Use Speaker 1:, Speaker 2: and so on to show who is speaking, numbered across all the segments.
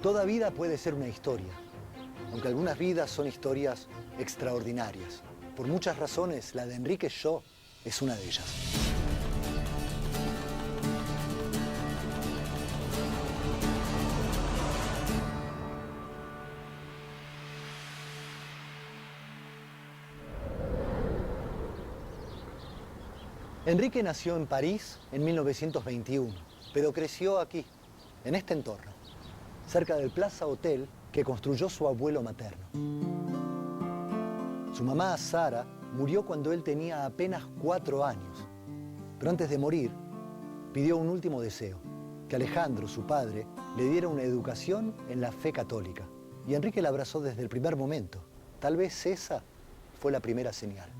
Speaker 1: Toda vida puede ser una historia, aunque algunas vidas son historias extraordinarias. Por muchas razones, la de Enrique Sho es una de ellas. Enrique nació en París en 1921, pero creció aquí, en este entorno, cerca del Plaza Hotel que construyó su abuelo materno. Su mamá, Sara, murió cuando él tenía apenas 4 años. Pero antes de morir, pidió un último deseo, que Alejandro, su padre, le diera una educación en la fe católica. Y Enrique la abrazó desde el primer momento. Tal vez esa fue la primera señal.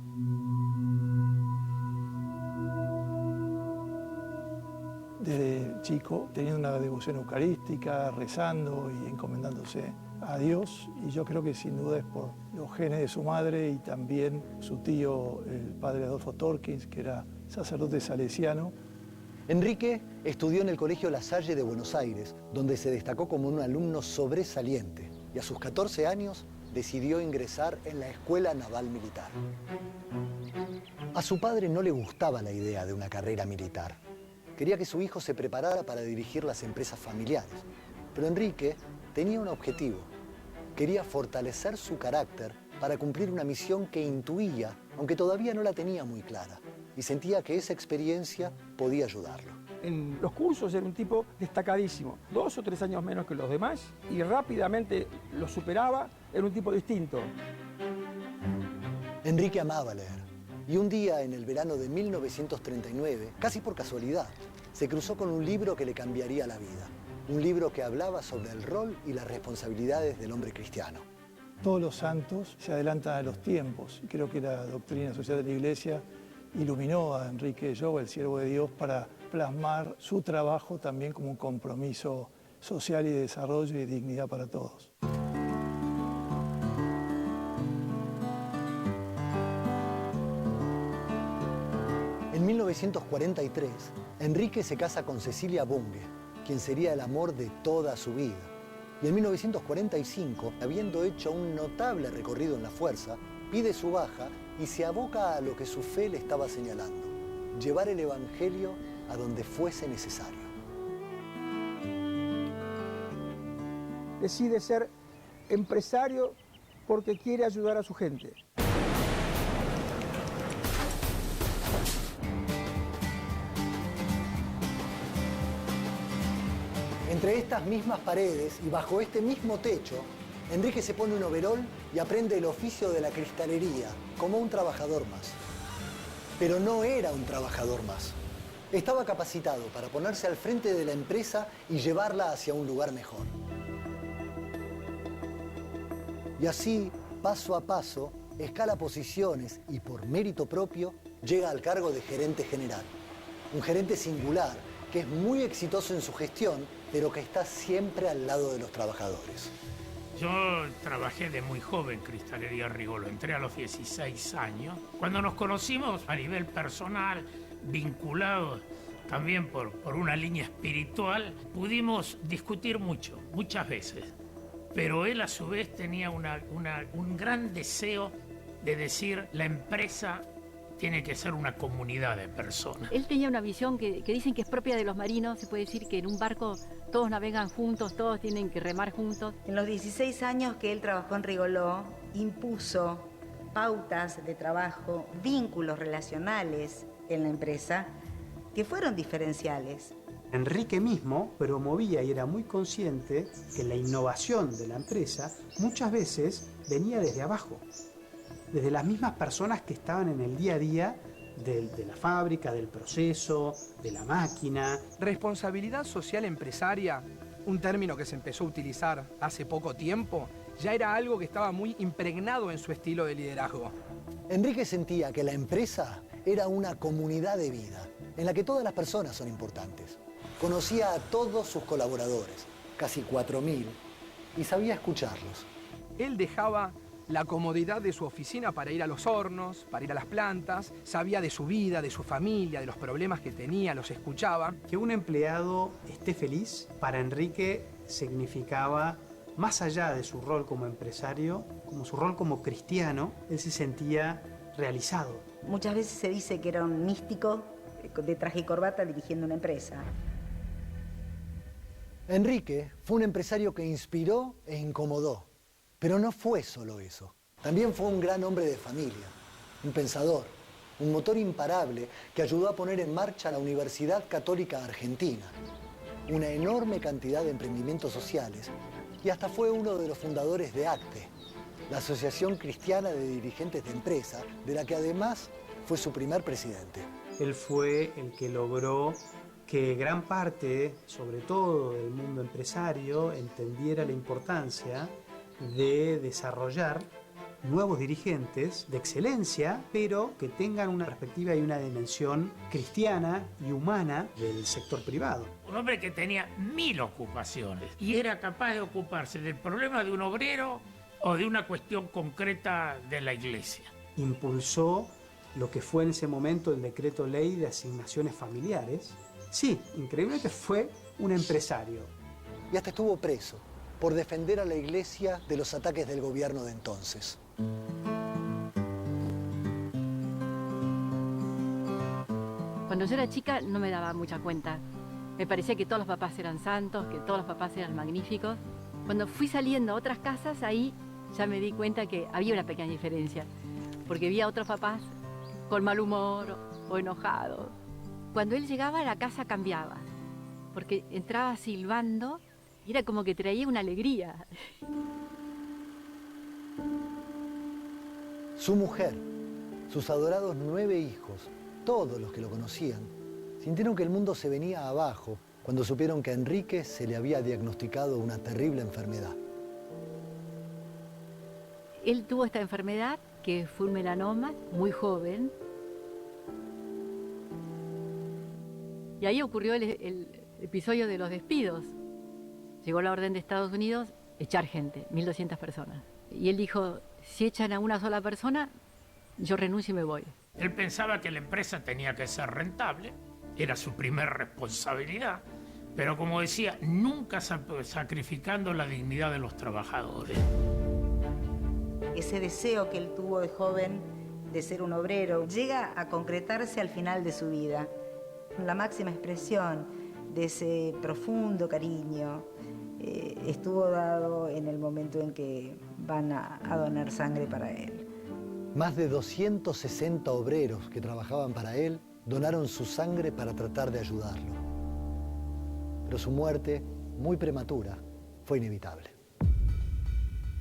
Speaker 2: Desde chico, teniendo una devoción eucarística, rezando y encomendándose a Dios, y yo creo que sin duda es por los genes de su madre y también su tío, el padre Adolfo Torkins, que era sacerdote salesiano.
Speaker 1: Enrique estudió en el Colegio La Salle de Buenos Aires, donde se destacó como un alumno sobresaliente, y a sus 14 años decidió ingresar en la Escuela Naval Militar. A su padre no le gustaba la idea de una carrera militar. Quería que su hijo se preparara para dirigir las empresas familiares. Pero Enrique tenía un objetivo. Quería fortalecer su carácter para cumplir una misión que intuía, aunque todavía no la tenía muy clara, y sentía que esa experiencia podía ayudarlo.
Speaker 3: En los cursos era un tipo destacadísimo, 2 o 3 años menos que los demás, y rápidamente lo superaba, era un tipo distinto.
Speaker 1: Enrique amaba leer. Y un día, en el verano de 1939, casi por casualidad, se cruzó con un libro que le cambiaría la vida. Un libro que hablaba sobre el rol y las responsabilidades del hombre cristiano.
Speaker 2: Todos los santos se adelantan a los tiempos. Y creo que la doctrina social de la Iglesia iluminó a Enrique Sho, el siervo de Dios, para plasmar su trabajo también como un compromiso social y de desarrollo y de dignidad para todos.
Speaker 1: En 1943, Enrique se casa con Cecilia Bunge, quien sería el amor de toda su vida. Y en 1945, habiendo hecho un notable recorrido en la fuerza, pide su baja y se aboca a lo que su fe le estaba señalando: llevar el Evangelio a donde fuese necesario.
Speaker 3: Decide ser empresario porque quiere ayudar a su gente.
Speaker 1: Entre estas mismas paredes y bajo este mismo techo, Enrique se pone un overol y aprende el oficio de la cristalería como un trabajador más. Pero no era un trabajador más. Estaba capacitado para ponerse al frente de la empresa y llevarla hacia un lugar mejor. Y así, paso a paso, escala posiciones y por mérito propio llega al cargo de gerente general. Un gerente singular que es muy exitoso en su gestión, pero que está siempre al lado de los trabajadores.
Speaker 4: Yo trabajé de muy joven en Cristalería Rigolo, entré a los 16 años. Cuando nos conocimos a nivel personal, vinculados también por una línea espiritual, pudimos discutir muchas veces. Pero él a su vez tenía un gran deseo de decir: la empresa tiene que ser una comunidad de personas.
Speaker 5: Él tenía una visión que dicen que es propia de los marinos. Se puede decir que en un barco todos navegan juntos, todos tienen que remar juntos.
Speaker 6: En los 16 años que él trabajó en Rigoló, impuso pautas de trabajo, vínculos relacionales en la empresa que fueron diferenciales.
Speaker 7: Enrique mismo promovía y era muy consciente que la innovación de la empresa muchas veces venía desde abajo, desde las mismas personas que estaban en el día a día de la fábrica, del proceso, de la máquina.
Speaker 8: Responsabilidad social empresaria, un término que se empezó a utilizar hace poco tiempo, ya era algo que estaba muy impregnado en su estilo de liderazgo.
Speaker 1: Enrique sentía que la empresa era una comunidad de vida, en la que todas las personas son importantes. Conocía a todos sus colaboradores, casi 4.000, y sabía escucharlos.
Speaker 8: Él dejaba la comodidad de su oficina para ir a los hornos, para ir a las plantas, sabía de su vida, de su familia, de los problemas que tenía, los escuchaba.
Speaker 7: Que un empleado esté feliz, para Enrique significaba, más allá de su rol como empresario, como su rol como cristiano, él se sentía realizado.
Speaker 6: Muchas veces se dice que era un místico de traje y corbata dirigiendo una empresa.
Speaker 1: Enrique fue un empresario que inspiró e incomodó, pero no fue solo eso. También fue un gran hombre de familia, un pensador, un motor imparable que ayudó a poner en marcha la Universidad Católica Argentina, una enorme cantidad de emprendimientos sociales, y hasta fue uno de los fundadores de ACTE, la Asociación Cristiana de Dirigentes de Empresa, de la que además fue su primer presidente.
Speaker 7: Él fue el que logró que gran parte, sobre todo del mundo empresario, entendiera la importancia de desarrollar nuevos dirigentes de excelencia, pero que tengan una perspectiva y una dimensión cristiana y humana del sector privado.
Speaker 4: Un hombre que tenía 1000 ocupaciones y era capaz de ocuparse del problema de un obrero o de una cuestión concreta de la iglesia.
Speaker 7: Impulsó lo que fue en ese momento el decreto ley de asignaciones familiares. Sí, increíblemente fue un empresario.
Speaker 1: Y hasta estuvo preso por defender a la iglesia de los ataques del gobierno de entonces.
Speaker 5: Cuando yo era chica no me daba mucha cuenta. Me parecía que todos los papás eran santos, que todos los papás eran magníficos. Cuando fui saliendo a otras casas, ahí ya me di cuenta que había una pequeña diferencia. Porque vi a otros papás con mal humor o enojados. Cuando él llegaba, la casa cambiaba. Porque entraba silbando y era como que traía una alegría.
Speaker 1: Su mujer, sus adorados 9 hijos, todos los que lo conocían, sintieron que el mundo se venía abajo cuando supieron que a Enrique se le había diagnosticado una terrible enfermedad.
Speaker 5: Él tuvo esta enfermedad, que fue un melanoma, muy joven. Y ahí ocurrió el episodio de los despidos. Llegó la orden de Estados Unidos, echar gente, 1200 personas. Y él dijo, si echan a una sola persona, yo renuncio y me voy.
Speaker 4: Él pensaba que la empresa tenía que ser rentable, era su primer responsabilidad, pero como decía, nunca sacrificando la dignidad de los trabajadores.
Speaker 6: Ese deseo que él tuvo de joven de ser un obrero llega a concretarse al final de su vida. La máxima expresión de ese profundo cariño estuvo dado en el momento en que van a donar sangre para él.
Speaker 1: Más de 260 obreros que trabajaban para él donaron su sangre para tratar de ayudarlo. Pero su muerte, muy prematura, fue inevitable.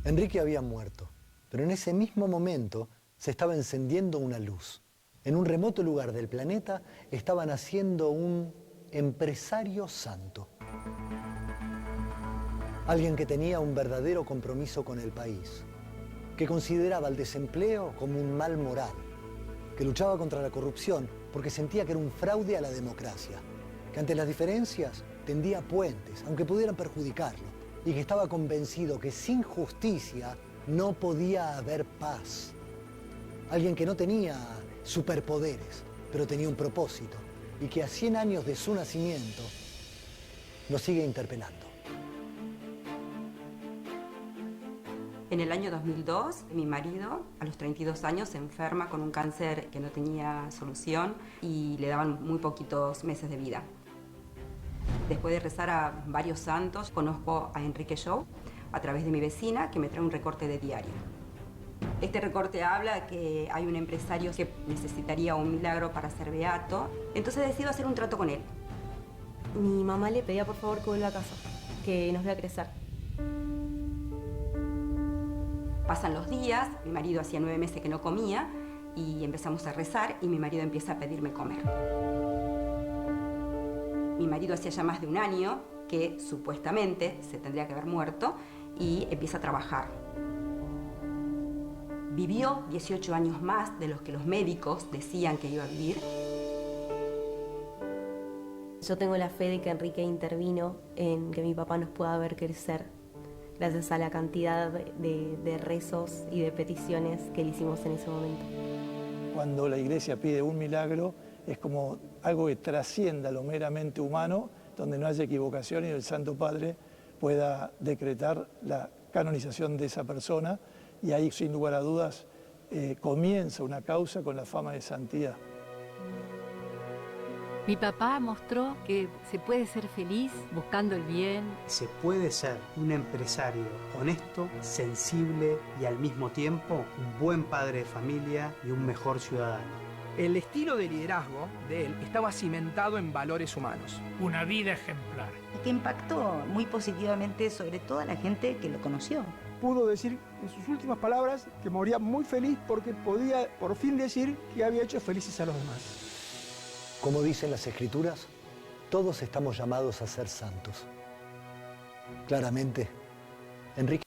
Speaker 1: Enrique había muerto, pero en ese mismo momento se estaba encendiendo una luz. En un remoto lugar del planeta estaban haciendo un empresario santo. Alguien que tenía un verdadero compromiso con el país, que consideraba el desempleo como un mal moral, que luchaba contra la corrupción porque sentía que era un fraude a la democracia, que ante las diferencias tendía puentes, aunque pudieran perjudicarlo, y que estaba convencido que sin justicia no podía haber paz. Alguien que no tenía superpoderes, pero tenía un propósito, y que a 100 años de su nacimiento nos sigue interpelando.
Speaker 9: En el año 2002, mi marido, a los 32 años, se enferma con un cáncer que no tenía solución y le daban muy poquitos meses de vida. Después de rezar a varios santos, conozco a Enrique Jou a través de mi vecina, que me trae un recorte de diario. Este recorte habla que hay un empresario que necesitaría un milagro para ser beato, entonces decido hacer un trato con él.
Speaker 10: Mi mamá le pedía por favor que vuelva a casa, que nos vea crecer.
Speaker 9: Pasan los días, mi marido hacía 9 meses que no comía y empezamos a rezar y mi marido empieza a pedirme comer. Mi marido hacía ya más de 1 año que supuestamente se tendría que haber muerto y empieza a trabajar. Vivió 18 años más de los que los médicos decían que iba a vivir.
Speaker 10: Yo tengo la fe de que Enrique intervino en que mi papá nos pueda ver crecer, gracias a la cantidad de rezos y de peticiones que le hicimos en ese momento.
Speaker 2: Cuando la iglesia pide un milagro, es como algo que trascienda lo meramente humano, donde no haya equivocación y el Santo Padre pueda decretar la canonización de esa persona, y ahí, sin lugar a dudas, comienza una causa con la fama de santidad.
Speaker 5: Mi papá mostró que se puede ser feliz buscando el bien.
Speaker 7: Se puede ser un empresario honesto, sensible y al mismo tiempo un buen padre de familia y un mejor ciudadano.
Speaker 8: El estilo de liderazgo de él estaba cimentado en valores humanos.
Speaker 4: Una vida ejemplar.
Speaker 6: Y que impactó muy positivamente sobre toda la gente que lo conoció.
Speaker 3: Pudo decir en sus últimas palabras que moría muy feliz porque podía por fin decir que había hecho felices a los demás.
Speaker 1: Como dicen las Escrituras, todos estamos llamados a ser santos. Claramente, Enrique